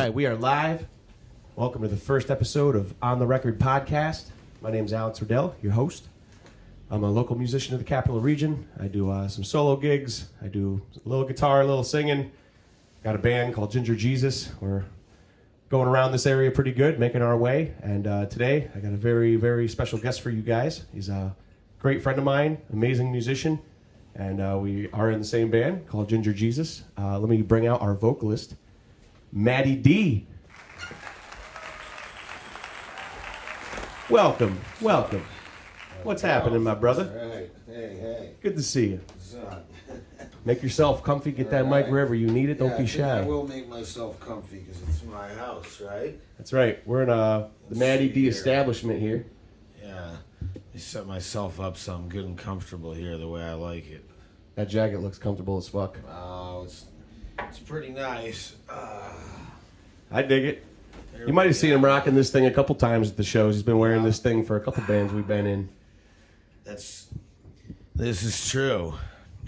right, we are live. Welcome to the first episode of On the Record podcast. My name is Alex Riddell, your host. I'm a local musician of the Capital Region. I do some solo gigs. I do a little guitar, a little singing. Got a band called Geezus. We're going around this area pretty good, making our way. And today, I got a very, very special guest for you guys. He's a great friend of mine, amazing musician. And we are in the same band called Geezus. Let me bring out our vocalist, Maddie D. Welcome. What's happening, my brother? Right. Hey. Good to see you. What's up? Make yourself comfy, get that mic wherever you need it, don't be shy. I will make myself comfy because it's my house, right? That's right. We're in the Maddie D establishment here. Yeah. I set myself up so I'm good and comfortable here the way I like it. That jacket looks comfortable as fuck. Oh, it's pretty nice. I dig it. You might have seen him rocking this thing a couple times at the shows. He's been wearing this thing for a couple bands we've been in. This is true.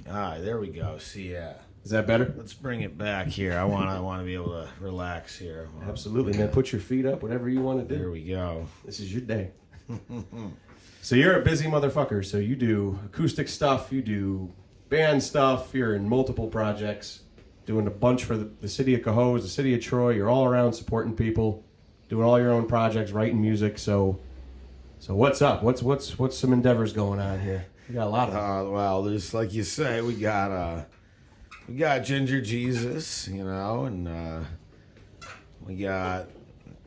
There we go. See, yeah. Is that better? Let's bring it back here. I want to be able to relax here. Absolutely, man. Put your feet up, whatever you want to do. There we go. This is your day. So you're a busy motherfucker. So you do acoustic stuff, you do band stuff, you're in multiple projects, doing a bunch for the city of Cohoes, the city of Troy. You're all around supporting people, doing all your own projects, writing music. So what's up? What's some endeavors going on here? We got a lot of well, there's, like you say, we got Ginger Jesus, you know, and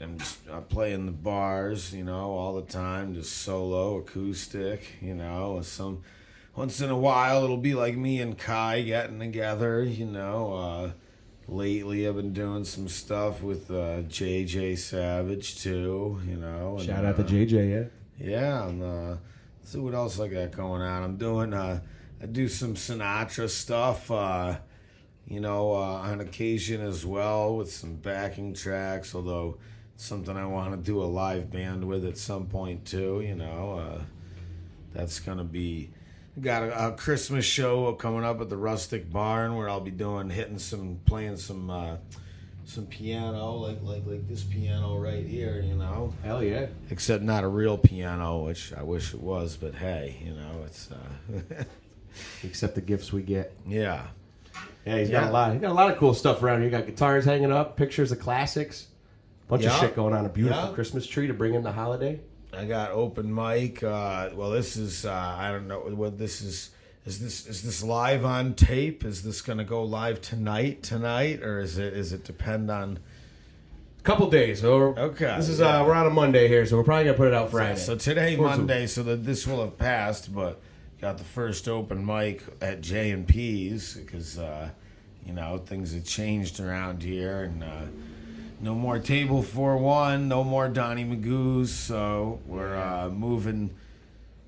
I'm just playing the bars, you know, all the time, just solo, acoustic, you know. Once in a while, it'll be like me and Kai getting together, you know. Lately, I've been doing some stuff with JJ Savage, too, you know. And, shout out to JJ, yeah? Yeah, and let's see what else I got going on. I'm doing, I do some Sinatra stuff, you know, on occasion as well with some backing tracks, although it's something I want to do a live band with at some point, too, you know. That's going to be... Got a Christmas show coming up at the Rustic Barn where I'll be playing some piano, like this piano right here, you know. Hell yeah. Except not a real piano, which I wish it was, but hey, you know, it's Except the gifts we get. Yeah. Yeah, he's got a lot. He's got a lot of cool stuff around here. You got guitars hanging up, pictures of classics, bunch of shit going on. A beautiful Christmas tree to bring in the holiday. I got open mic. Well, this is I don't know what this is. Is this live on tape? Is this gonna go live tonight, or is it depend on? Couple days. Okay. This is we're on a Monday here, so we're probably gonna put it out Friday. So today Monday, so that this will have passed, but got the first open mic at J&P's because you know, things have changed around here, and no more Table 4-1, no more Donnie Magoo's, so we're moving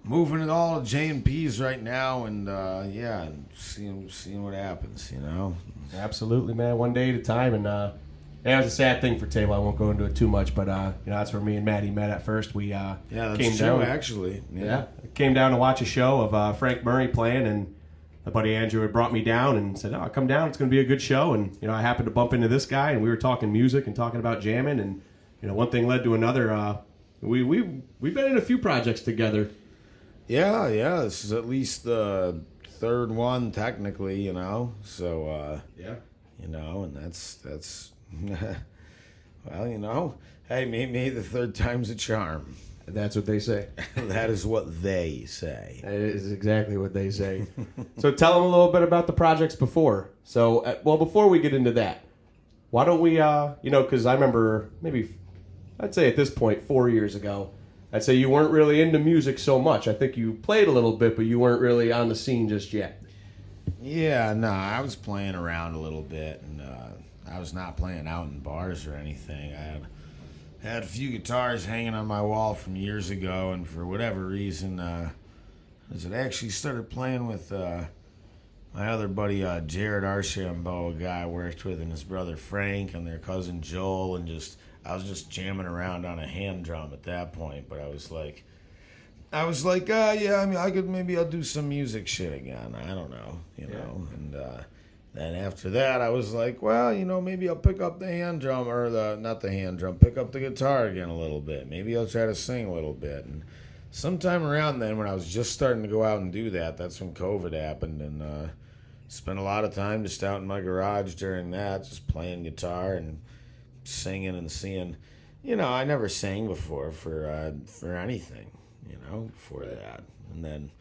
it all to J&P's right now, and and seeing what happens, you know. Absolutely, man. One day at a time, and it was a sad thing for Table. I won't go into it too much, but you know, that's where me and Maddie met at first. We that's came true, down, actually. Yeah, came down to watch a show of Frank Murray playing, and my buddy Andrew had brought me down and said, "Oh, come down. It's going to be a good show." And you know, I happened to bump into this guy, and we were talking music and talking about jamming, and you know, one thing led to another. We've been in a few projects together. Yeah. This is at least the third one, technically, you know. So you know, and that's well, you know, hey, maybe the third time's a charm. That's what they say. That is what they say. That is exactly what they say. So tell them a little bit about the projects before. So, well, before we get into that, why don't we, you know, because I remember I'd say at this point, 4 years ago, I'd say you weren't really into music so much. I think you played a little bit, but you weren't really on the scene just yet. Yeah, no, I was playing around a little bit, and I was not playing out in bars or anything. I had a few guitars hanging on my wall from years ago, and for whatever reason, I actually started playing with my other buddy, Jared Archambault, a guy I worked with, and his brother Frank, and their cousin Joel, and I was just jamming around on a hand drum at that point, but I was like, yeah, I mean, I'll do some music shit again. I don't know, you know, and Then after that, I was like, well, maybe I'll pick up the hand drum, or not the hand drum, pick up the guitar again a little bit. Maybe I'll try to sing a little bit. And sometime around then, when I was just starting to go out and do that, that's when COVID happened, and spent a lot of time just out in my garage during that, just playing guitar and singing and seeing. I never sang before for anything, before that. And then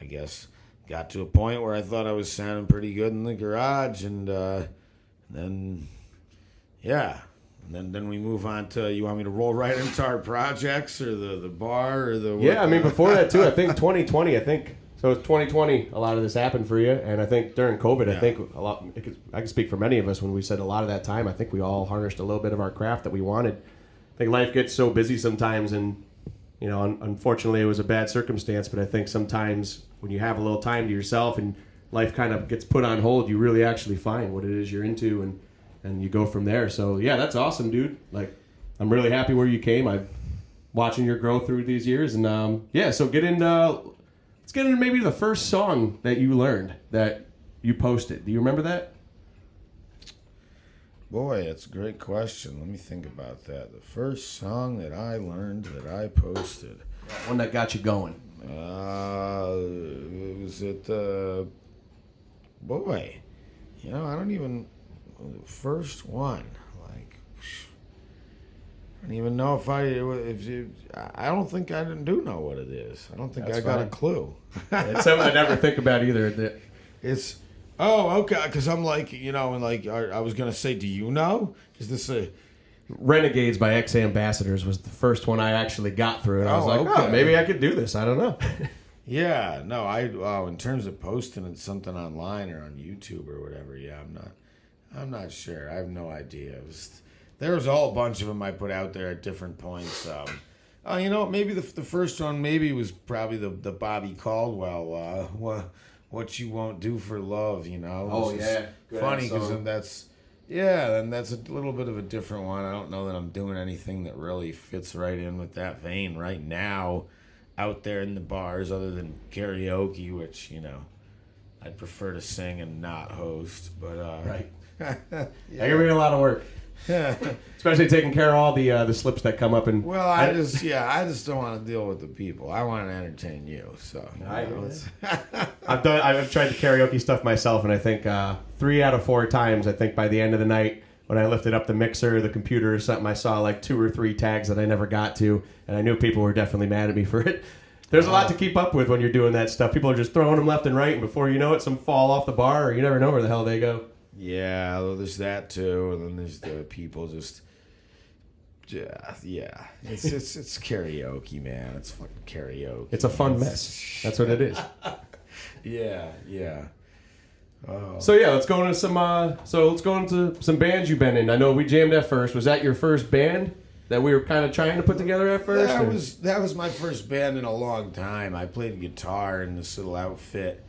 I guess got to a point where I thought I was sounding pretty good in the garage, and then we move on to, you want me to roll right into our projects or the bar or the... Yeah, I mean, before that too, I think 2020, so it's 2020, a lot of this happened for you, and I think during COVID, I think I can speak for many of us when we said a lot of that time, I think we all harnessed a little bit of our craft that we wanted. I think life gets so busy sometimes, and unfortunately it was a bad circumstance, but I think sometimes when you have a little time to yourself and life kind of gets put on hold, you really actually find what it is you're into, and you go from there. So yeah, that's awesome, dude. Like, I'm really happy where you came. I'm watching your growth through these years, and so let's get into maybe the first song that you learned that you posted. Do you remember that? Boy, that's a great question. Let me think about that. The first song that I learned that I posted. One that got you going. It was at the... Boy, I don't even... The first one. Like, I don't even know if I don't think I do know what it is. I don't think I got a clue. It's something I never think about either. It's... Oh, okay, because I'm like, and like, I was going to say, do you know? Is this a... Renegades by Ex-Ambassadors was the first one I actually got through, and I was like, okay. Maybe I could do this. I don't know. Yeah, no, in terms of posting it something online or on YouTube or whatever, yeah, I'm not sure. I have no idea. There was a whole bunch of them I put out there at different points. Maybe the first one maybe was probably the Bobby Caldwell, What You Won't Do for Love, Oh, yeah. Funny, because then that's a little bit of a different one. I don't know that I'm doing anything that really fits right in with that vein right now out there in the bars other than karaoke, which, I'd prefer to sing and not host. But right. That can be a lot of work. Especially taking care of all the slips that come up. And well, I just don't want to deal with the people. I want to entertain you. So I've tried the karaoke stuff myself, and I think 3 out of 4 times, I think by the end of the night, when I lifted up the mixer or the computer or something, I saw like 2 or 3 tags that I never got to, and I knew people were definitely mad at me for it. There's a lot to keep up with when you're doing that stuff. People are just throwing them left and right, and before you know it, some fall off the bar, or you never know where the hell they go. Yeah, well, there's that too, and then there's the people just... Yeah. It's karaoke, man. It's fucking karaoke. It's a fun mess. That's what it is. Yeah. Oh. So yeah, let's go into some bands you've been in. I know we jammed at first. Was that your first band that we were kind of trying to put together at first? That was my first band in a long time. I played guitar in this little outfit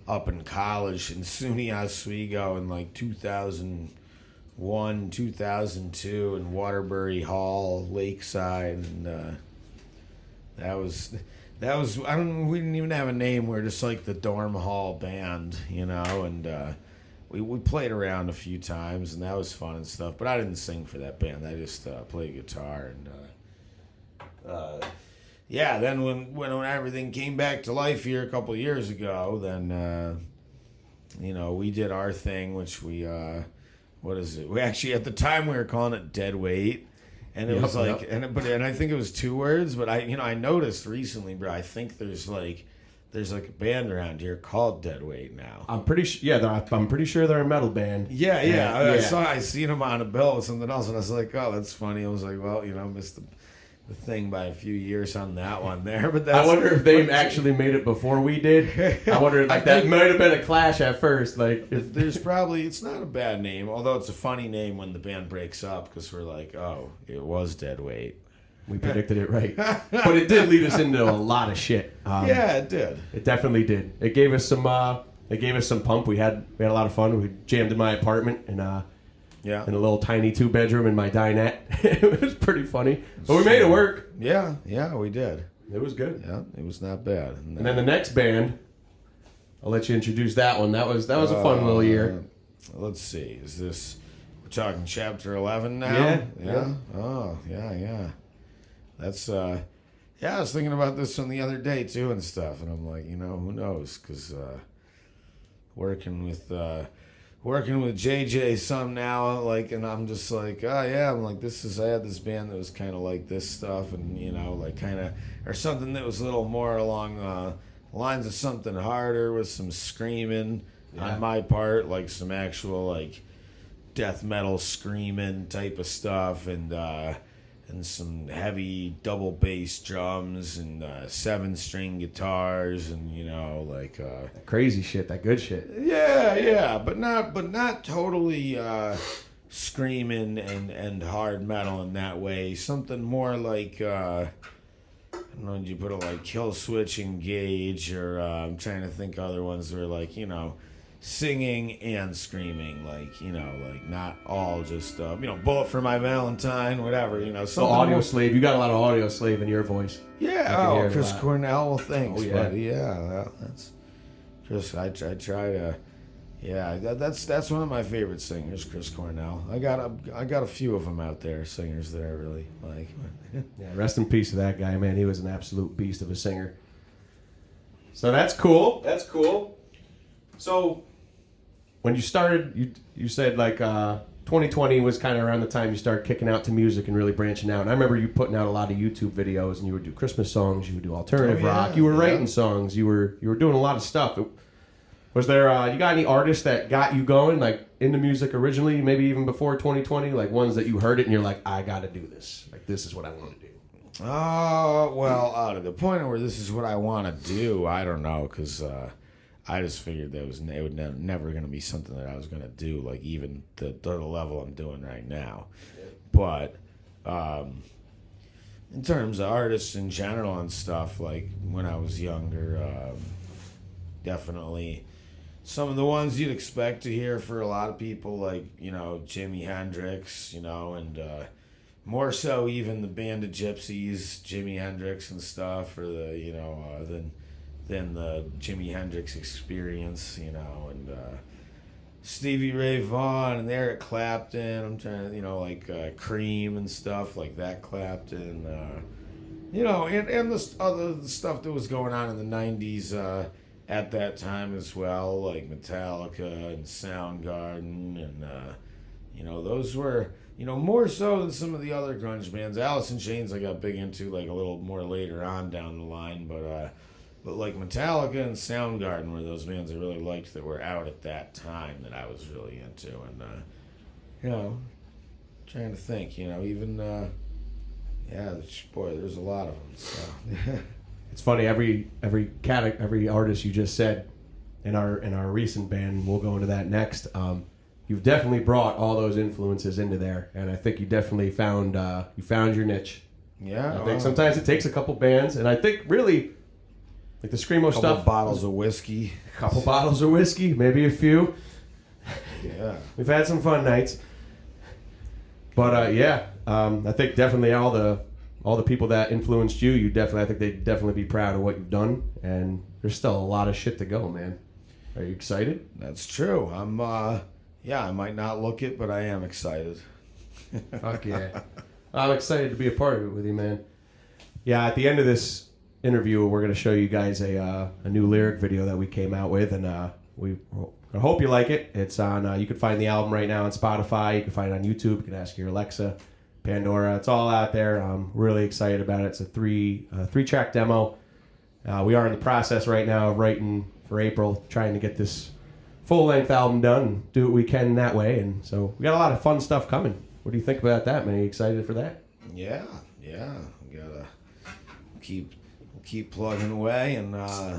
up in college in SUNY Oswego in like 2001, 2002 in Waterbury Hall, Lakeside, and that was we didn't even have a name. We were just like the dorm hall band, and we played around a few times, and that was fun and stuff. But I didn't sing for that band. I just played guitar, and then when everything came back to life here a couple of years ago, then we did our thing, which we what is it? We actually at the time we were calling it Dead Weight. And it was like, and I think it was 2 words, but I noticed recently, bro. I think there's like a band around here called Dead Weight now. I'm pretty sure they're a metal band. Yeah. I seen them on a bill with something else, and I was like, oh, that's funny. I was like, well, missed the thing by a few years on that one there. But I wonder if they actually made it before we did. I wonder that might have been a clash at first. Like, there's probably, it's not a bad name, although it's a funny name when the band breaks up because we're like, oh, it was Dead Weight. We predicted it right, but it did lead us into a lot of shit. Yeah, it did. It definitely did. It gave us some. It gave us some pump. We had a lot of fun. We jammed in my apartment and in a little tiny 2-bedroom in my dinette. It was pretty funny, but we made it work. Yeah, we did. It was good. Yeah, it was not bad. And then the next band, I'll let you introduce that one. That was a fun little year. let's see. Is this, we're talking chapter 11 now? Yeah. Oh, yeah. That's, yeah, I was thinking about this one the other day, too, and stuff. And I'm like, who knows? Because working with JJ some now, like, and I'm just like, oh, yeah. I'm like, I had this band that was kind of like this stuff. And, like kind of, or something that was a little more along lines of something harder with some screaming on my part, like some actual like death metal screaming type of stuff, and some heavy double bass drums and 7-string guitars, and like That crazy shit, that good shit. yeah, but not totally screaming and hard metal in that way. Something more like I don't know, did you put it like Kill Switch Engage, or I'm trying to think other ones that are like, singing and screaming, like, like not all just, Bullet for My Valentine, whatever, something. So Audio Slave, you got a lot of Audio Slave in your voice. Yeah, Chris Cornell, well, thanks, Oh, yeah. buddy. Yeah, that's Chris. I try to. Yeah, that's one of my favorite singers, Chris Cornell. I got a few of them out there, singers that I really like. Yeah, rest in peace to that guy, man. He was an absolute beast of a singer. So that's cool. So when you started, you said like 2020 was kind of around the time you started kicking out to music and really branching out. And I remember you putting out a lot of YouTube videos, and you would do Christmas songs, you would do alternative rock, you were writing songs, you were doing a lot of stuff. Was there, you got any artists that got you going, like, into music originally, maybe even before 2020? Like, ones that you heard it and you're like, I gotta do this. Like, this is what I want to do. Oh, well, to the point where this is what I want to do, I don't know, because I just figured that it was never going to be something that I was going to do, like, even the level I'm doing right now. But in terms of artists in general and stuff, like, when I was younger, definitely some of the ones you'd expect to hear for a lot of people, like, Jimi Hendrix, and more so even the Band of Gypsies, Jimi Hendrix and stuff, or the, than the Jimi Hendrix Experience, and Stevie Ray Vaughan and Eric Clapton. I'm trying to, like Cream and stuff like that, Clapton, and the other stuff that was going on in the 90s, at that time as well, like Metallica and Soundgarden, and those were, more so than some of the other grunge bands. Alice in Chains I got big into, like, a little more later on down the line, but like Metallica and Soundgarden were those bands I really liked that were out at that time that I was really into, and trying to think, even boy, there's a lot of them. So. It's funny, every artist you just said in our recent band, we'll go into that next. You've definitely brought all those influences into there, and I think you definitely found your niche. Yeah, I think sometimes it takes a couple bands, and I think really, like the screamo stuff, couple bottles of whiskey, maybe a few. Yeah, we've had some fun nights, but I think definitely all the people that influenced you, I think they'd definitely be proud of what you've done, and there's still a lot of shit to go, man. Are you excited? That's true. I might not look it, but I am excited. Fuck yeah. I'm excited to be a part of it with you, man. Yeah, at the end of this interview, we're going to show you guys a new lyric video that we came out with, and I hope you like it. It's on, you can find the album right now on Spotify, you can find it on YouTube, you can ask your Alexa, Pandora, it's all out there. I'm really excited about it. It's a three-track demo. We are in the process right now of writing for April, trying to get this full-length album done and do what we can that way. And so we got a lot of fun stuff coming. What do you think about that, man? Are you excited for that? Yeah. We gotta keep plugging away and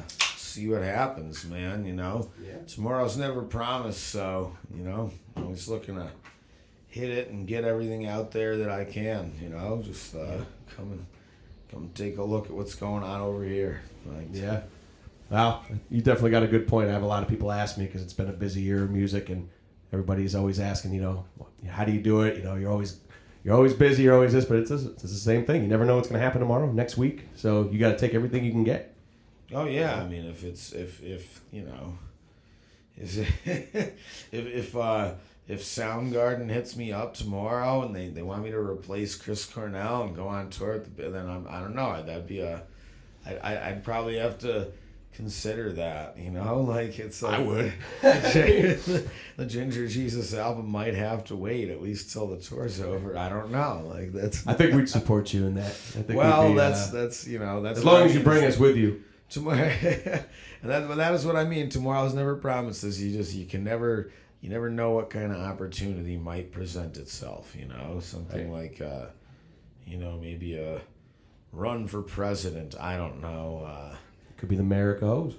see what happens, man. Yeah. Tomorrow's never promised, so I'm just looking to hit it and get everything out there that I can. Just come take a look at what's going on over here. Yeah. Well, you definitely got a good point. I have a lot of people ask me because it's been a busy year of music, and everybody's always asking, how do you do it? You're always busy, you're always this, but it's the same thing. You never know what's going to happen tomorrow, next week. So you got to take everything you can get. Oh yeah, I mean, if is if Soundgarden hits me up tomorrow and they want me to replace Chris Cornell and go on tour, then I don't know. That'd be I'd probably have to consider that, like it's like I would. the Ginger Jesus album might have to wait at least till the tour's over. I don't know, like that's. I think we'd support you in that. I think Well, we'd be, that's as that's long as you bring us with you. tomorrow. And that is what I mean. Tomorrow's never promises. You never know what kind of opportunity might present itself. Something Right. like maybe a run for president. I don't know. Could be the mayor of Coes.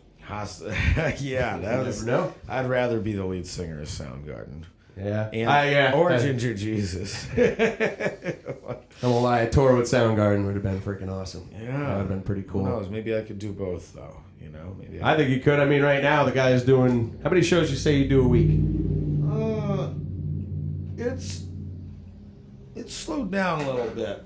Yeah, that was. Never know. I'd rather be the lead singer of Soundgarden. Yeah. And, or I Ginger Jesus. won't lie, a tour with Soundgarden would have been freaking awesome. Yeah. That would have been pretty cool. Who knows? Maybe I could do both, though. Maybe I think you could. I mean, right now, the guy is doing... How many shows you say you do a week? It's slowed down a little bit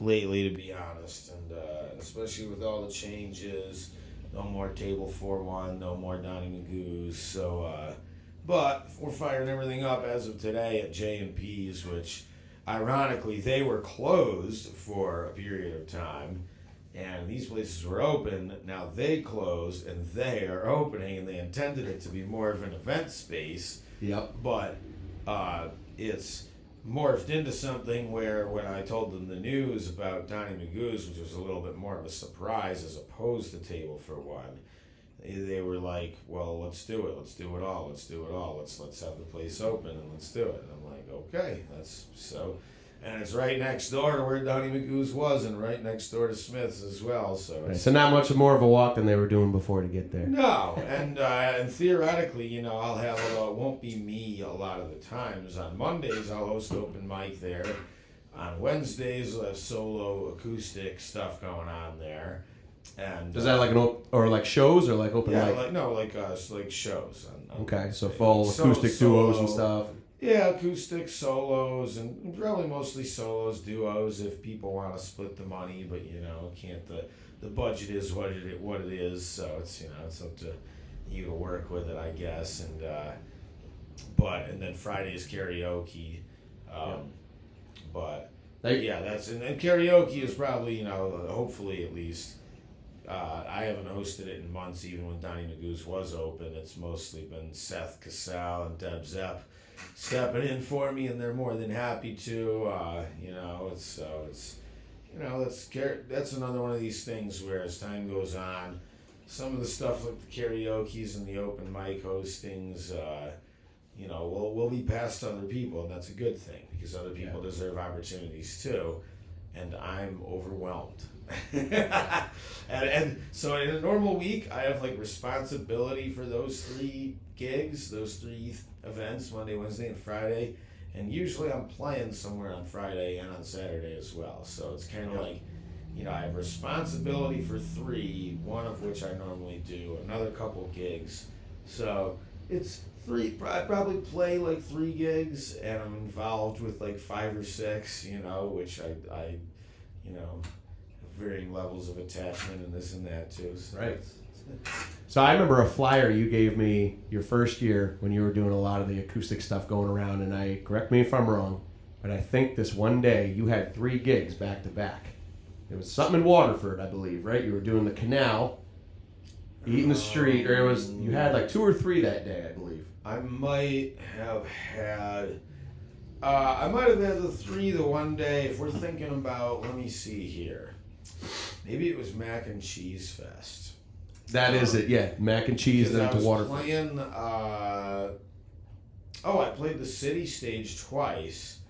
lately, to be honest, and especially with all the changes. No more Table 4-1, no more Donnie Magoo's. So, but we're firing everything up as of today at J&P's, which, ironically, they were closed for a period of time. And these places were open, now they closed, and they are opening, and they intended it to be more of an event space. Yep. But it's morphed into something where when I told them the news about Donnie Magoo's, which was a little bit more of a surprise as opposed to Table for One, they were like, well, let's do it all, let's have the place open and let's do it. And I'm like, okay, that's so... And it's right next door to where Donnie Magoo's was, and right next door to Smith's as well. So, Right. So not much more of a walk than they were doing before to get there. No, and theoretically, I'll have although it won't be me a lot of the times. On Mondays, I'll host open mic there. On Wednesdays, we'll have solo acoustic stuff going on there. And Is that like like shows or like open mic? like shows. On Okay, so Wednesday. full acoustic duos and stuff. Yeah, acoustic solos and probably mostly solos, duos if people want to split the money, but can't the budget is what it is, so it's it's up to you to work with it, I guess, and then Friday's karaoke, but that's and karaoke is probably hopefully at least. I haven't hosted it in months, even when Donnie Magoo's was open. It's mostly been Seth Cassell and Deb Zepp stepping in for me, and they're more than happy to. That's another one of these things where as time goes on, some of the stuff like the karaoke's and the open mic hostings, will be passed to other people, and that's a good thing because other people deserve opportunities too, and I'm overwhelmed. and so in a normal week, I have like responsibility for those three gigs, those three events, Monday, Wednesday, and Friday, and usually I'm playing somewhere on Friday and on Saturday as well. So it's kind of like, I have responsibility for three, one of which I normally do, another couple gigs. So it's three. I probably play like 3 gigs, and I'm involved with like 5 or 6, which I varying levels of attachment and this and that too. So. Right. So I remember a flyer you gave me your first year when you were doing a lot of the acoustic stuff going around, and correct me if I'm wrong, but I think this one day you had 3 gigs back to back. It was something in Waterford, I believe, right? You were doing the Canal, Eating the Street, or you had like 2 or 3 that day, I believe. I might have had the 3 the one day. If we're thinking about, let me see here. Maybe it was Mac and Cheese Fest. That is it, yeah. Mac and cheese, then to Waterford. I played the city stage twice.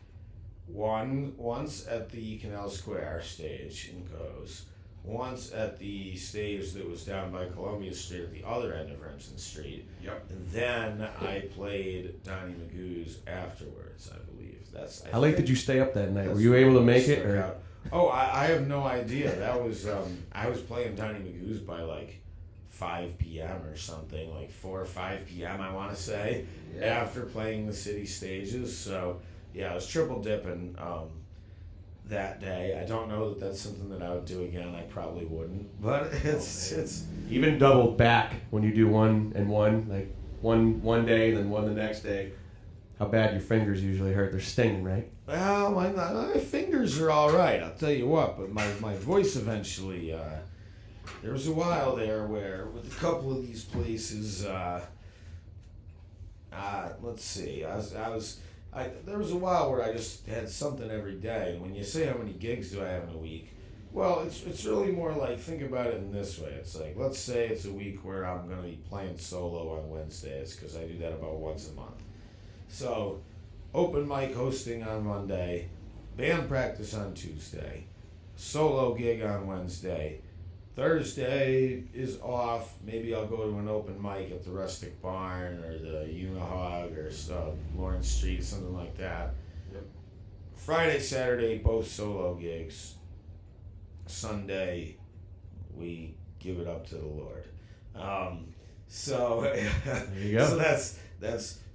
Once at the Canal Square stage in Coes. Once at the stage that was down by Columbia Street at the other end of Remsen Street. Yep. And then I played Donnie Magoo's afterwards, I believe. How late did you stay up that night? Were you able to make it? Or? Oh, I have no idea. That was I was playing Donnie Magoo's by like 5 p.m. or something, like 4 or 5 p.m. I want to say, after playing the city stages. So yeah, I was triple dipping. that day. I don't know that that's something that I would do again. I probably wouldn't, but it's even double back when you do one and one, like one day and then one the next day. How bad your fingers usually hurt? They're stinging, right? Well, my fingers are all right. I'll tell you what, but my voice eventually. There was a while there where with a couple of these places. Let's see. There was a while where I just had something every day, and when you say how many gigs do I have in a week, well, it's really more like, think about it in this way. It's like, let's say it's a week where I'm going to be playing solo on Wednesdays, because I do that about once a month. So, open mic hosting on Monday, band practice on Tuesday, solo gig on Wednesday. Thursday is off. Maybe I'll go to an open mic at the Rustic Barn or the Unihog or Lawrence Street, something like that. Yep. Friday, Saturday, both solo gigs. Sunday, we give it up to the Lord. There you go. So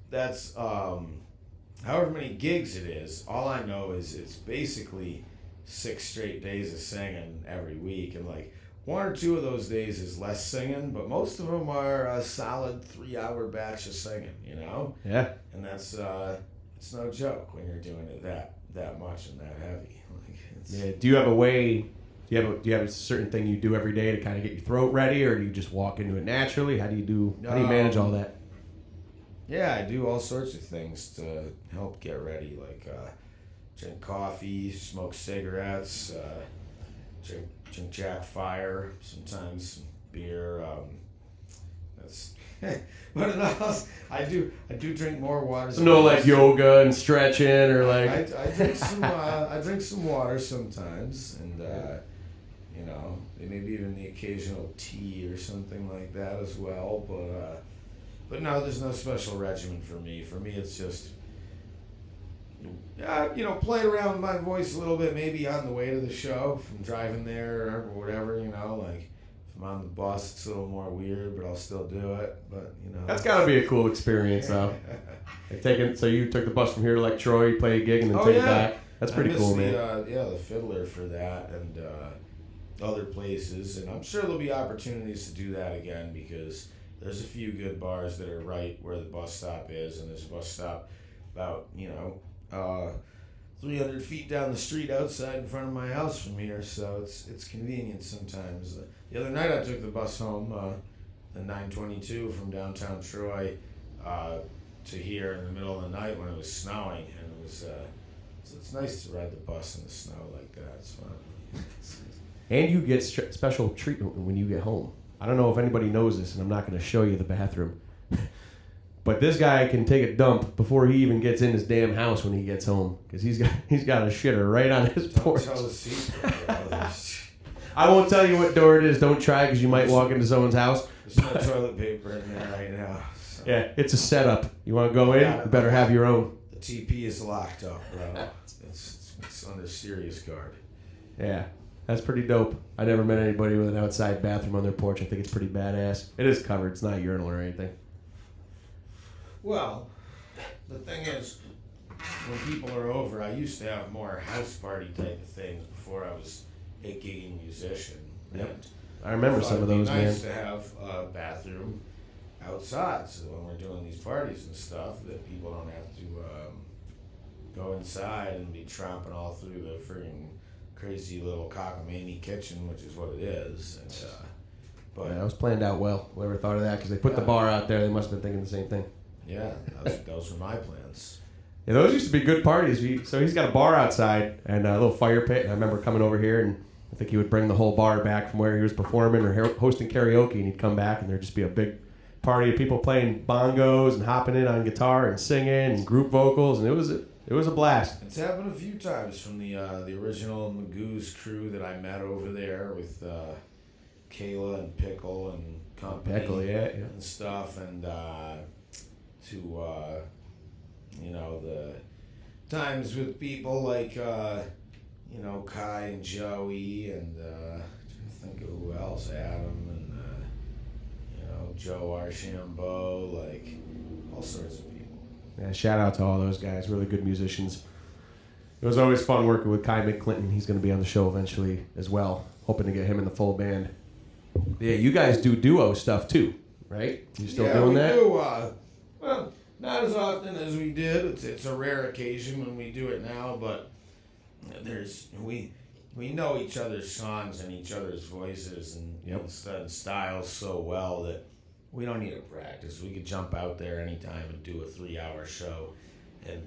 that's however many gigs it is. All I know is it's basically 6 straight days of singing every week, and like 1 or 2 of those days is less singing, but most of them are a solid 3-hour batch of singing, you know? Yeah. And that's it's no joke when you're doing it that much and that heavy. Like Yeah. Do you have a way? Do you have a certain thing you do every day to kind of get your throat ready, or do you just walk into it naturally? How do you manage all that? Yeah, I do all sorts of things to help get ready, like drink coffee, smoke cigarettes, drink Jack Fire, sometimes some beer. That's but else I do drink more water. So no like yoga and stretching or like. I drink some water sometimes, and maybe even the occasional tea or something like that as well. But no, there's no special regimen for me. For me, it's just play around with my voice a little bit, maybe on the way to the show, from driving there or whatever, like if I'm on the bus, it's a little more weird, but I'll still do it, but That's gotta be a cool experience, though. So you took the bus from here to like Troy, play a gig, and then take it back. That's pretty cool, man. The Fiddler for that, and other places, and I'm sure there'll be opportunities to do that again, because there's a few good bars that are right where the bus stop is, and there's a bus stop about 300 feet down the street outside in front of my house from here, so it's convenient sometimes. The other night I took the bus home, the 922 from downtown Troy to here in the middle of the night when it was snowing, and it was it's nice to ride the bus in the snow like that. It's fun. And you get special treatment when you get home. I don't know if anybody knows this, and I'm not going to show you the bathroom. But this guy can take a dump before he even gets in his damn house when he gets home, because he's got a shitter right on his porch. Don't tell the secret. I won't tell you what door it is. Don't try, because you might walk into someone's house. There's no toilet paper in there right now. So. Yeah, it's a setup. You want to go in? You better have your own. The TP is locked up, bro. It's under serious guard. Yeah. That's pretty dope. I never met anybody with an outside bathroom on their porch. I think it's pretty badass. It is covered. It's not a urinal or anything. Well, the thing is, when people are over, I used to have more house party type of things before I was a gigging musician. Yep. And I remember some of those, man. It's nice to have a bathroom outside, so when we're doing these parties and stuff, that people don't have to go inside and be tromping all through the friggin' crazy little cockamamie kitchen, which is what it is. And, but that was planned out well. Whoever thought of that, because they put the bar out there, they must have been thinking the same thing. Yeah, those were my plans. Yeah, those used to be good parties. So he's got a bar outside and a little fire pit. And I remember coming over here, and I think he would bring the whole bar back from where he was performing or hosting karaoke, and he'd come back, and there'd just be a big party of people playing bongos and hopping in on guitar and singing and group vocals, and it was a blast. It's happened a few times from the original Magoo's crew that I met over there with Kayla and Pickle and company. Pickle, yeah. And stuff, and to the times with people like Kai and Joey, and I'm trying to think of who else, Adam, and Joe Archambault, like all sorts of people. Yeah, shout out to all those guys, really good musicians. It was always fun working with Kai McClinton. He's going to be on the show eventually as well. Hoping to get him in the full band. Yeah, you guys do duo stuff too, right? You still doing that? Yeah, we do. Well, not as often as we did. It's a rare occasion when we do it now, but we know each other's songs and each other's voices and styles so well that we don't need to practice. We could jump out there anytime and do a 3-hour show and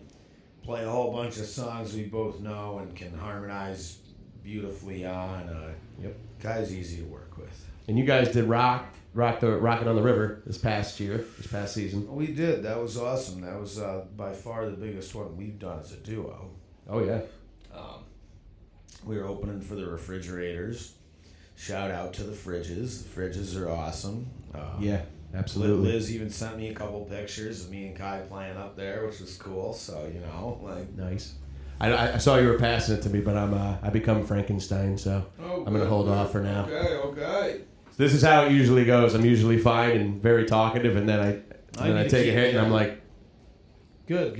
play a whole bunch of songs we both know and can harmonize beautifully on. Guy's easy to work with. And you guys did Rockin' on the River this past season. We did. That was awesome. That was by far the biggest one we've done as a duo. Oh, yeah. We were opening for the Refrigerators. Shout out to the Fridges. The Fridges are awesome. Yeah, absolutely. Liz even sent me a couple pictures of me and Kai playing up there, which was cool. So, Nice. I saw you were passing it to me, but I become Frankenstein, so I'm going to hold off for now. Okay. So this is how it usually goes. I'm usually fine and very talkative, and then I take a hit, and I'm like... Good.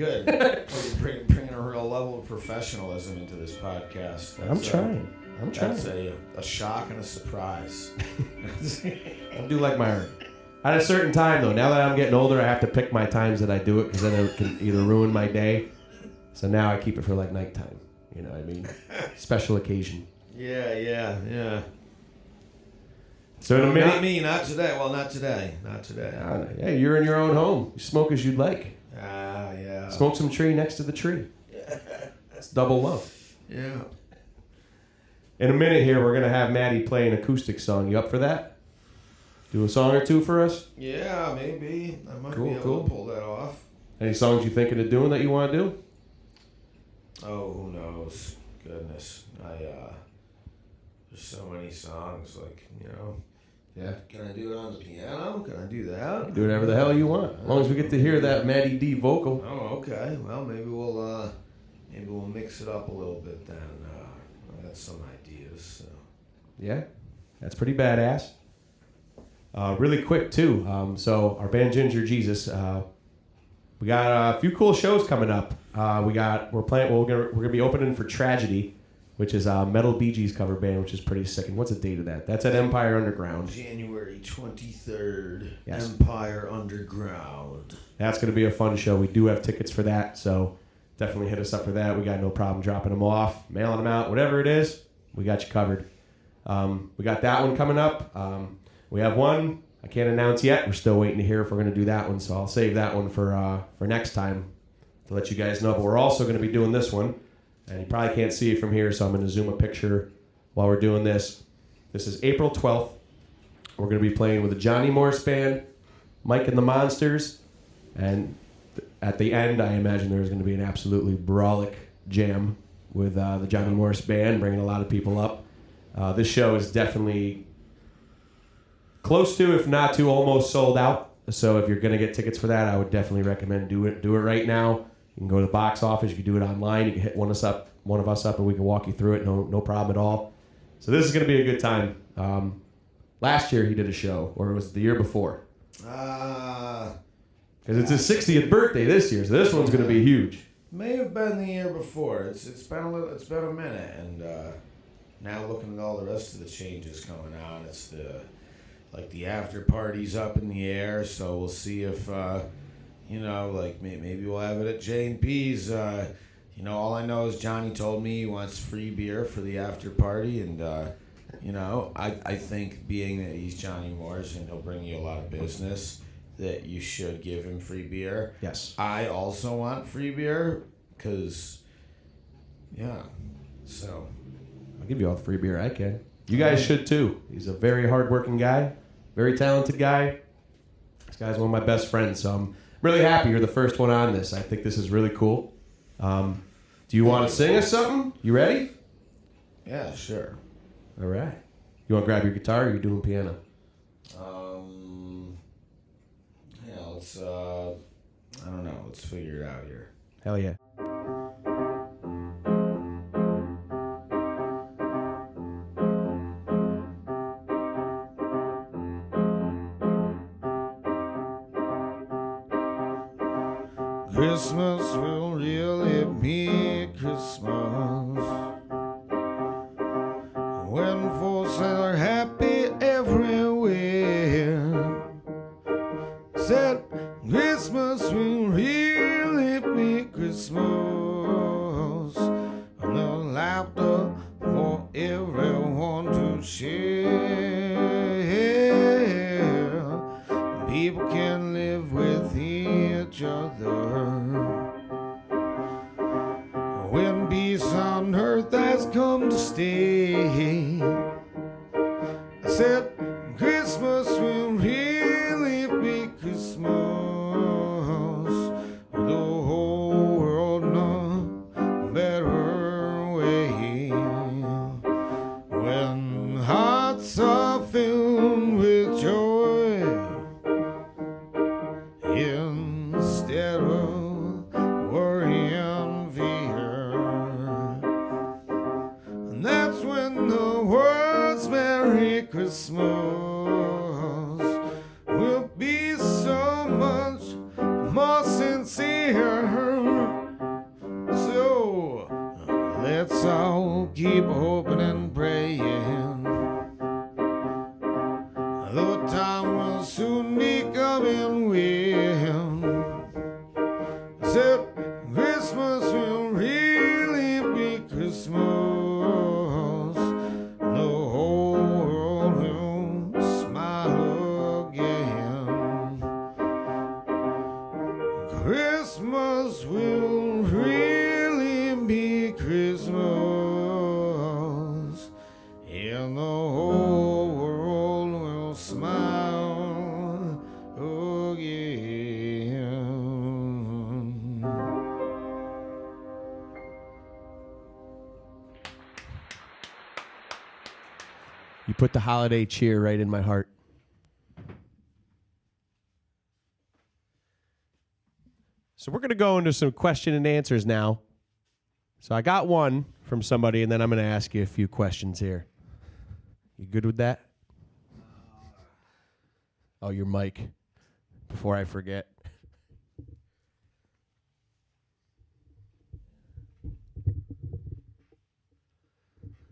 Bringing a real level of professionalism into this podcast. I'm trying. That's a shock and a surprise. I'll do like my art. At a certain time, though, now that I'm getting older, I have to pick my times that I do it, because then it can either ruin my day. So now I keep it for like nighttime. You know what I mean? Special occasion. Yeah. So in a minute... Not me, not today. Well, not today. Hey, you're in your own home. You smoke as you'd like. Yeah. Smoke some tree next to the tree. That's double love. Yeah. In a minute here, we're going to have Maddie play an acoustic song. You up for that? Do a song or two for us? Yeah, maybe. I might be able to pull that off. Any songs you thinking of doing that you want to do? Oh, who knows? Goodness. There's so many songs, Yeah. Can I do it on the piano? Can I do that? Do whatever the hell you want. As long as we get to hear that Maddie D vocal. Oh, okay. Well, maybe we'll mix it up a little bit then. I got some ideas. So. Yeah, that's pretty badass. Really quick too. So our band Geezus, we got a few cool shows coming up. We're gonna be opening for Tragedy, which is a Metal Bee Gees cover band, which is pretty sick. And what's the date of that? That's at Empire Underground. January 23rd. Yes. Empire Underground. That's gonna be a fun show. We do have tickets for that, so definitely hit us up for that. We got no problem dropping them off, mailing them out, whatever it is. We got you covered. We got that one coming up. We have one I can't announce yet. We're still waiting to hear if we're going to do that one, so I'll save that one for next time to let you guys know. But we're also going to be doing this one, and you probably can't see it from here, so I'm going to zoom a picture while we're doing this. This is April 12th. We're going to be playing with the Johnny Morris Band, Mike and the Monsters, and at the end, I imagine there's going to be an absolutely brawlic jam with the Johnny Morris Band, bringing a lot of people up. This show is definitely close to, if not to, almost sold out. So if you're going to get tickets for that, I would definitely recommend do it right now. You can go to the box office. You can do it online. You can hit one of us up, and we can walk you through it. No problem at all. So this is going to be a good time. Last year he did a show, or was it the year before? Because it's his 60th birthday this year, so this one's going to be huge. May have been the year before. It's been a minute, and now looking at all the rest of the changes going on, it's the after party's up in the air. So we'll see if maybe we'll have it at J&P's. All I know is Johnny told me he wants free beer for the after party, and I think being that he's Johnny Morris and he'll bring you a lot of business, that you should give him free beer. Yes. I also want free beer because, so. I'll give you all the free beer I can. You guys should too. He's a very hardworking guy, very talented guy. This guy's one of my best friends, so I'm really happy you're the first one on this. I think this is really cool. Do you want to sing us something? You ready? Yeah, sure. All right. You want to grab your guitar, or are you doing piano? Let's, I don't know. Let's figure it out here. Hell yeah. Christmas will really be Christmas when peace on earth has come to stay. I said Christmas will really be Christmas, the whole world in a better way. When hearts are filled with joy, instead of worry and fear, and that's when the words Merry Christmas will be so much more sincere. So let's all keep hoping and praying, though time will soon be coming when said Christmas will really be Christmas. The whole world will smile again. Christmas will really be Christmas, and the whole world will smile again. You put the holiday cheer right in my heart. So we're going to go into some question and answers now. So I got one from somebody, and then I'm going to ask you a few questions here. You good with that? Oh, your mic. Before I forget.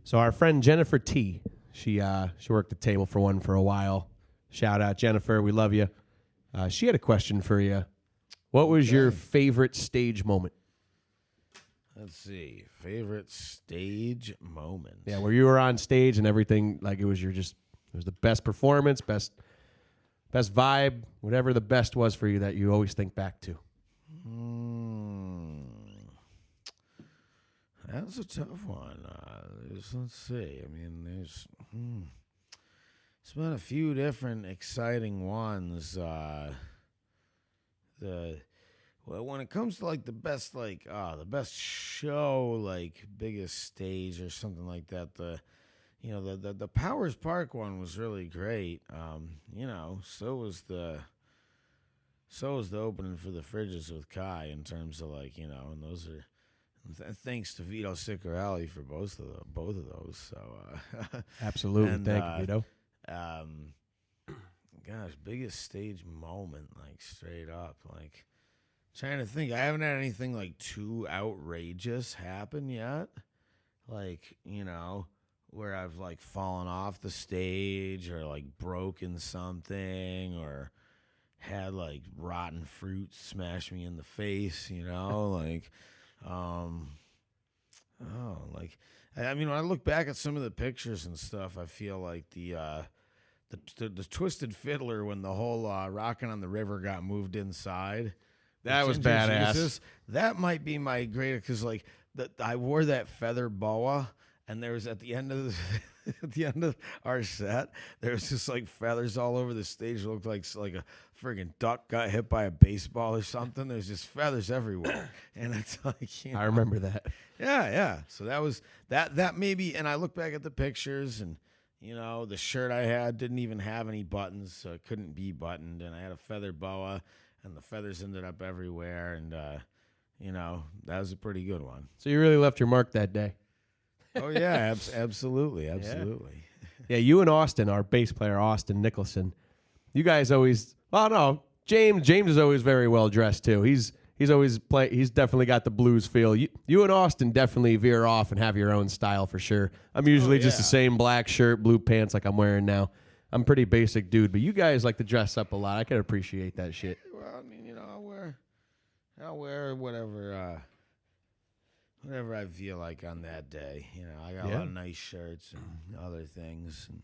So our friend Jennifer T, she worked the table for one for a while. Shout out, Jennifer. We love you. She had a question for you. What was your favorite stage moment? Let's see. Favorite stage moment. Yeah, where you were on stage and everything, like it was the best performance, best vibe, whatever the best was for you that you always think back to. That's a tough one. Let's see. I mean, there's been a few different exciting ones. When it comes to like the best show, like biggest stage or something like that, the Powers Park one was really great. So was the opening for the Fridges with Kai in terms of like, and those are thanks to Vito Ciccarelli for both of those. So Absolutely, and, thank you, Vito. Gosh, biggest stage moment, like straight up, like trying to think. I haven't had anything like too outrageous happen yet, like where I've like fallen off the stage or like broken something or had like rotten fruit smash me in the face, like. When I look back at some of the pictures and stuff, I feel like the Twisted Fiddler when the whole Rockin' on the River got moved inside. That was badass. Geezus, that might be my greatest because like I wore that feather boa, and there was at the end of our set, there was just like feathers all over the stage. It looked like a friggin' duck got hit by a baseball or something. There's just feathers everywhere, and it's like I remember that. Yeah. So that was that maybe. And I look back at the pictures, and the shirt I had didn't even have any buttons, so it couldn't be buttoned, and I had a feather boa, and the feathers ended up everywhere, and that was a pretty good one. So you really left your mark that day. Oh yeah, absolutely. Yeah, you and Austin, our bass player Austin Nicholson, you guys always. Well, no, James is always very well dressed too. He's always He's definitely got the blues feel. You and Austin definitely veer off and have your own style for sure. I'm usually just the same black shirt, blue pants like I'm wearing now. I'm a pretty basic dude, but you guys like to dress up a lot. I can appreciate that shit. Well, I mean, I'll wear whatever I feel like on that day. I got a lot of nice shirts and other things and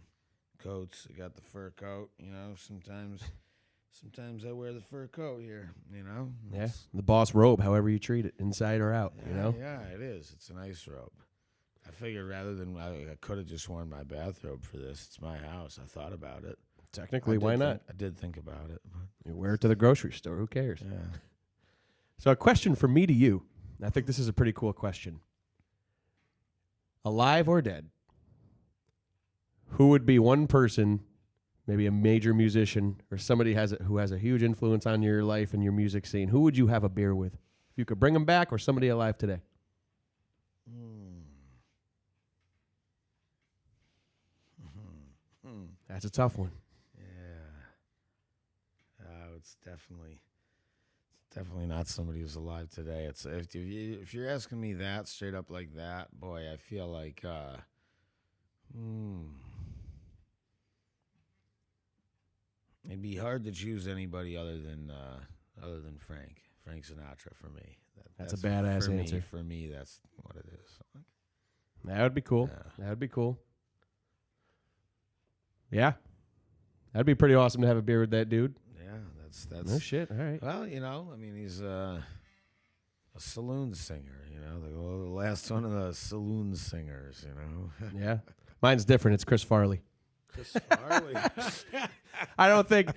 coats. I got the fur coat. sometimes I wear the fur coat here, you know? Yeah, the boss robe, however you treat it, inside or out, Yeah, you know? Yeah, it is. It's a nice robe. I figured rather than, I could have just worn my bathrobe for this. It's my house. I thought about it. Technically, why not? I did think about it. But You wear it to the grocery store. Who cares? yeah. So a question from me to you. I think this is a pretty cool question. Alive or dead? Who would be one person, maybe a major musician or somebody who has a huge influence on your life and your music scene? Who would you have a beer with? If you could bring them back or somebody alive today? That's a tough one. Yeah. It's definitely not somebody who's alive today. It's if you're asking me that straight up like that, boy, I feel like it'd be hard to choose anybody other than Frank Sinatra for me. That's a badass answer. For me, that's what it is. That would be cool. Yeah. That would be cool. Yeah. That'd be pretty awesome to have a beer with that dude. Yeah, that's No shit. All right. well, I mean, he's a saloon singer, the last one of the saloon singers, Yeah. Mine's different. It's Chris Farley. Chris Farley. I think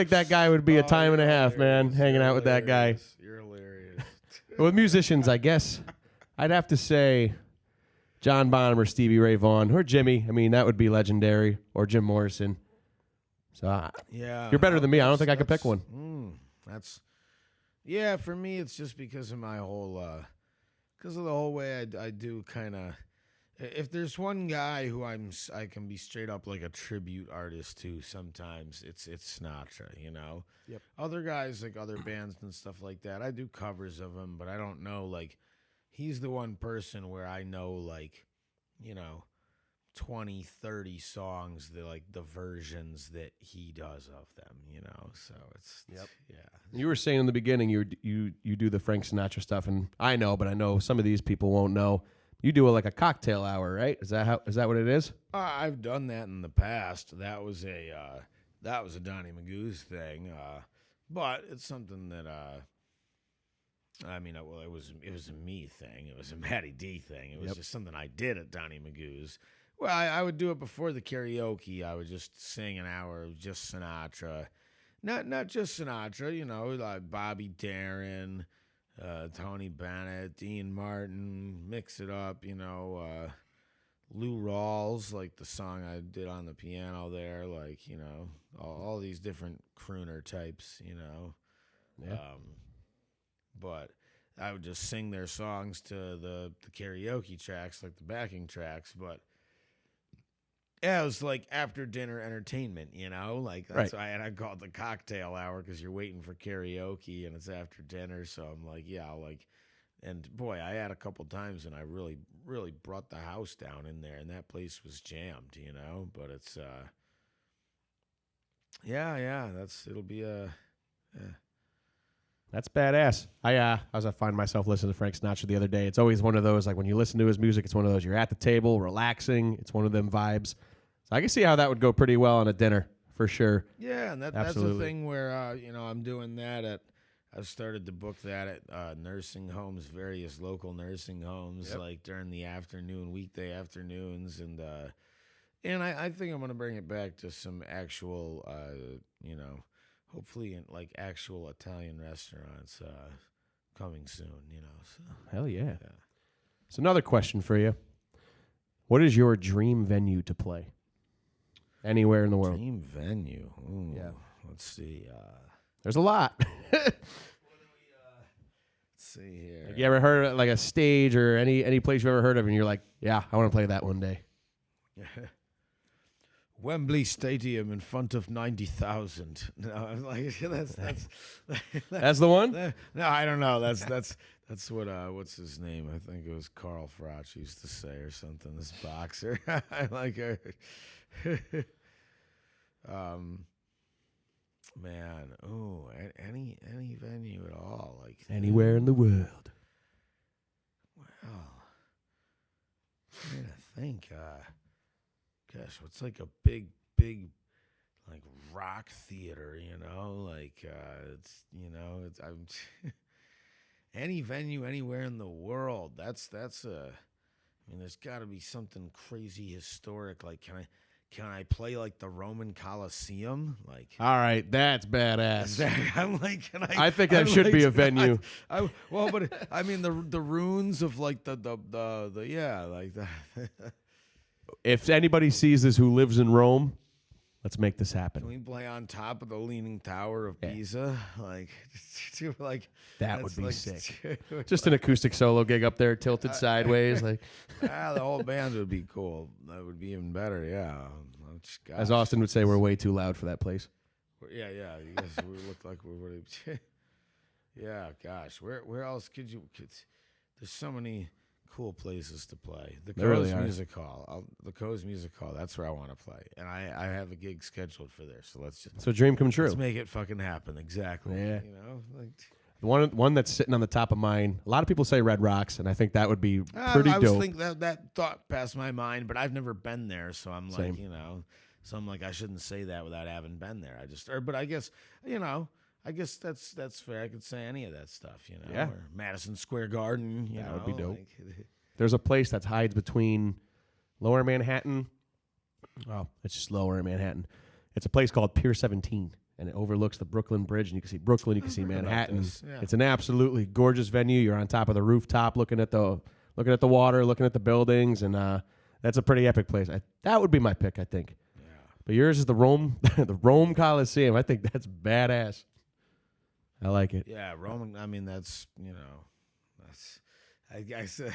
that guy would be a time and a half, man, hanging out with that guy. You're hilarious. With musicians, I guess I'd have to say John Bonham or Stevie Ray Vaughan or Jimmy. I mean, that would be legendary. Or Jim Morrison. So Yeah, you're better than me. I don't think I could pick one. For me, it's just because of my whole, because of the whole way I do kind of. If there's one guy who I can be straight up like a tribute artist to, sometimes it's Sinatra. Yep. Other guys like other bands and stuff like that, I do covers of him, but I don't know like. He's the one person where I know, like, 20, 30 songs, the versions that he does of them, So it's, yeah. You were saying in the beginning you do the Frank Sinatra stuff, and I know, but I know some of these people won't know. You do like a cocktail hour, right? Is that what it is? I've done that in the past. That was a Donnie Magoo's thing, but it's something that it was a me thing. It was a Matty D thing. It was just something I did at Donnie Magoo's. Well, I would do it before the karaoke. I would just sing an hour of just Sinatra. Not just Sinatra, like Bobby Darin, Tony Bennett, Dean Martin, mix it up, Lou Rawls, like the song I did on the piano there, like, all these different crooner types, Yeah. But I would just sing their songs to the karaoke tracks, like the backing tracks. But yeah, it was like after dinner entertainment, like that's why I call it the cocktail hour, because you're waiting for karaoke and it's after dinner. So I'm like, and boy, I had a couple times and I really, really brought the house down in there, and that place was jammed, But it's it'll be a. That's badass. I find myself listening to Frank Sinatra the other day. It's always one of those, like when you listen to his music, it's one of those, you're at the table, relaxing. It's one of them vibes. So I can see how that would go pretty well on a dinner, for sure. Yeah, and that's the thing where, I'm doing that I've started to book that at nursing homes, various local nursing homes, like during the afternoon, weekday afternoons. And I think I'm going to bring it back to some actual, hopefully in like actual Italian restaurants coming soon, So. Hell yeah. So another question for you. What is your dream venue to play? Anywhere in the world. Dream venue. Ooh, yeah. Let's see. There's a lot. Let's see here. Like you ever heard of like a stage or any place you ever heard of, and you're like, yeah, I want to play that one day. Wembley Stadium in front of 90,000. No, I'm like that's the one. No, I don't know. That's what what's his name? I think it was Carl Froch used to say or something. This boxer, I like her. Man, any venue at all, like anywhere in the world. Wow, I'm trying to think. Gosh, what's like a big, like rock theater, like it's I'm any venue anywhere in the world. That's there's got to be something crazy historic. Like, can I play like the Roman Colosseum? Like, All right, that's badass. I'm like, I think that should be a venue. But I mean the ruins of like the like the. If anybody sees this who lives in Rome, let's make this happen. Can we play on top of the Leaning Tower of Pisa? Like, that would be sick. Just an acoustic solo gig up there, tilted sideways, like. The whole band would be cool. That would be even better. Yeah. As Austin would say, we're way too loud for that place. Yeah. You guys, we look like we would. Yeah. Gosh, where else could you? There's so many cool places to play. The Co's Music Hall. The Co's Music Hall. That's where I want to play, and I have a gig scheduled for there. So it's a dream come true. Let's make it fucking happen. Exactly. Yeah. Like one that's sitting on the top of mine. A lot of people say Red Rocks, and I think that would be pretty dope. I was thinking that thought passed my mind, but I've never been there, so I'm like, so I'm like, I shouldn't say that without having been there. But I guess, I guess that's fair. I could say any of that stuff, Yeah. Or Madison Square Garden, that would be dope. There's a place that hides between Lower Manhattan. Oh, it's just Lower Manhattan. It's a place called Pier 17, and it overlooks the Brooklyn Bridge, and you can see Brooklyn, you can see Manhattan. Yeah. It's an absolutely gorgeous venue. You're on top of the rooftop, looking at the water, looking at the buildings, and that's a pretty epic place. That would be my pick, I think. Yeah. But yours is the Rome, the Rome Coliseum. I think that's badass. I like it. Yeah, Roman. I mean, that's that's. I say,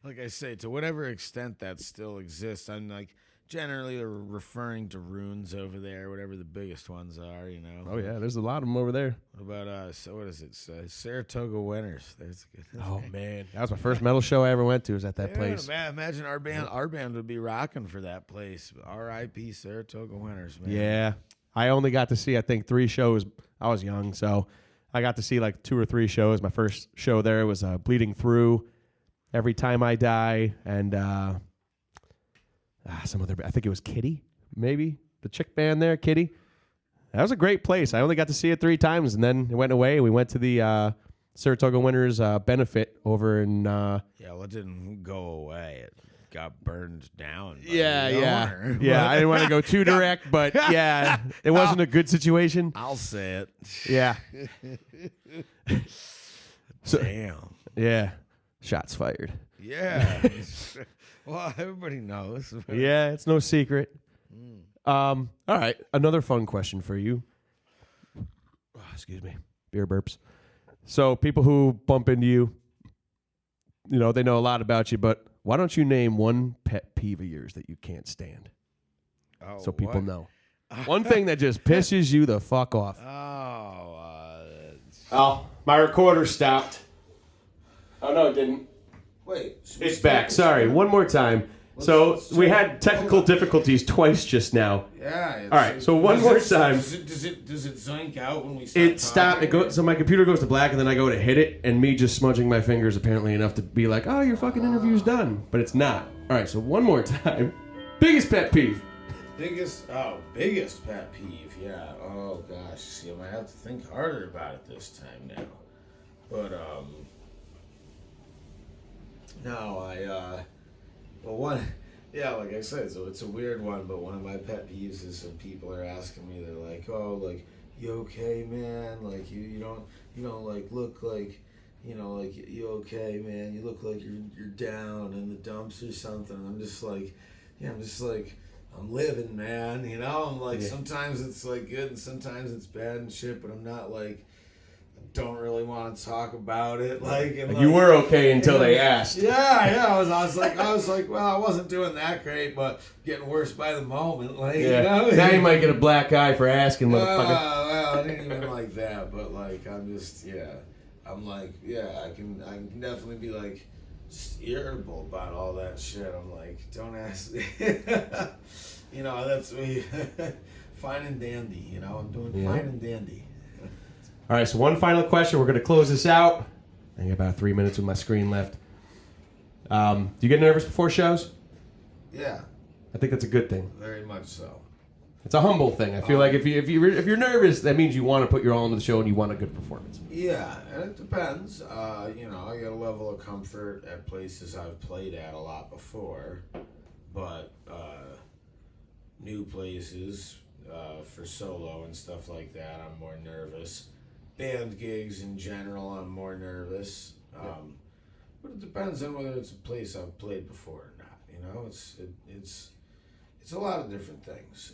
like I say, to whatever extent that still exists, I'm like generally referring to ruins over there, whatever the biggest ones are, Oh yeah, there's a lot of them over there. What about so what is it? Saratoga Winters. There's a good. Oh man, that was my first metal show I ever went to. Was at that place. Man, imagine our band would be rocking for that place. R.I.P. Saratoga Winters, man. Yeah, I only got to see I think 3 shows. I was young, so I got to see like 2 or 3 shows. My first show there was Bleeding Through, Every Time I Die, and some other. I think it was Kitty, maybe the chick band there, Kitty. That was a great place. I only got to see it 3 times, and then it went away. We went to the Saratoga Winters benefit over in. Well, it didn't go away. It got burned down. Yeah. I didn't want to go too direct, but yeah, it wasn't a good situation. I'll say it. Yeah. Damn. Yeah. Shots fired. Yeah. Well, everybody knows. Yeah, it's no secret. All right, another fun question for you. Oh, excuse me. Beer burps. So people who bump into you, they know a lot about you, but why don't you name one pet peeve of yours that you can't stand? Oh, so people know. One thing that just pisses you the fuck off. Oh, my recorder stopped. Oh, no, it didn't. Wait. It's back. Sorry. One more time. So we had technical difficulties twice just now. Yeah. All right. So one more time. Does it zoink out when we stop? It stopped. It goes. So my computer goes to black, and then I go to hit it, and me just smudging my fingers apparently enough to be like, "Oh, your fucking interview's done," but it's not. All right. So one more time. Biggest pet peeve. Biggest pet peeve. Yeah. Oh gosh. See, I might have to think harder about it this time now. But no, like I said, so it's a weird one, but one of my pet peeves is when people are asking me, they're like, "Oh, like, you okay, man? Like, you don't like look like, like, you okay, man? You look like you're down in the dumps or something." And I'm just like, I'm living, man. I'm like, sometimes it's like good and sometimes it's bad and shit, but I'm not like. Don't really want to talk about it. You were okay until they asked. Yeah. I was like, well, I wasn't doing that great, but getting worse by the moment. Now you might get a black eye for asking, motherfucker. Well, I didn't even like that, but like, I'm like, I can definitely be like irritable about all that shit. I'm like, don't ask me. That's me. Fine and dandy. I'm doing fine and dandy. All right, so one final question. We're going to close this out. I got about 3 minutes with my screen left. Do you get nervous before shows? Yeah. I think that's a good thing. Very much so. It's a humble thing. I feel like if you're nervous, that means you want to put your all into the show and you want a good performance. Yeah, and it depends. I got a level of comfort at places I've played at a lot before, but new places for solo and stuff like that, I'm more nervous. Band gigs in general, I'm more nervous. But it depends on whether it's a place I've played before or not. It's a lot of different things.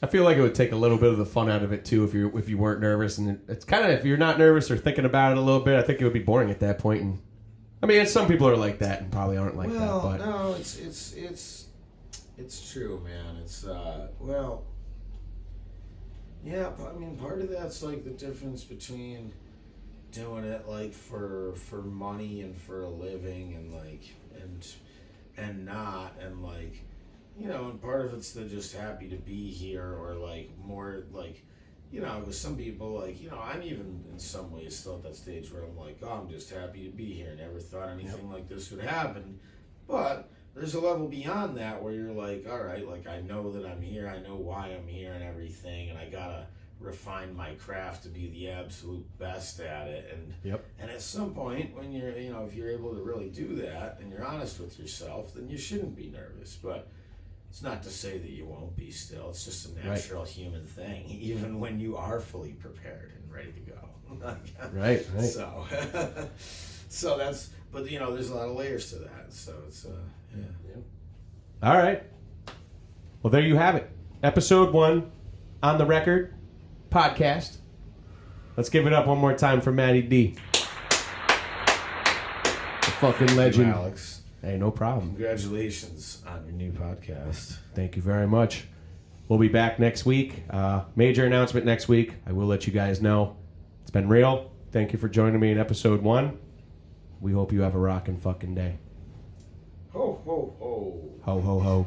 I feel like it would take a little bit of the fun out of it too if you weren't nervous, and it's kind of, if you're not nervous or thinking about it a little bit, I think it would be boring at that point. And I mean, some people are like that and probably aren't like that. But no, it's true, man. It's yeah. I mean, part of that's like the difference between doing it like for money and for a living and like and not, and like, and part of it's the just happy to be here, or like more like, because some people like, I'm even in some ways still at that stage where I'm like, oh, I'm just happy to be here. Never thought anything like this would happen. But there's a level beyond that where you're like, all right, like I know that I'm here, I know why I'm here and everything, and I gotta refine my craft to be the absolute best at it. And at some point when you're, if you're able to really do that and you're honest with yourself, then you shouldn't be nervous. But it's not to say that you won't be still. It's just a natural human thing, even when you are fully prepared and ready to go. Right. So that's, but there's a lot of layers to that. So it's, All right. Well, there you have it. Episode 1, On the Record podcast. Let's give it up one more time for Matty D. The fucking legend. Thank you, Alex. Hey, no problem. Congratulations on your new podcast. Thank you very much. We'll be back next week. Major announcement next week. I will let you guys know. It's been real. Thank you for joining me in episode 1. We hope you have a rockin' fucking day. Ho, ho, ho. Ho, ho, ho.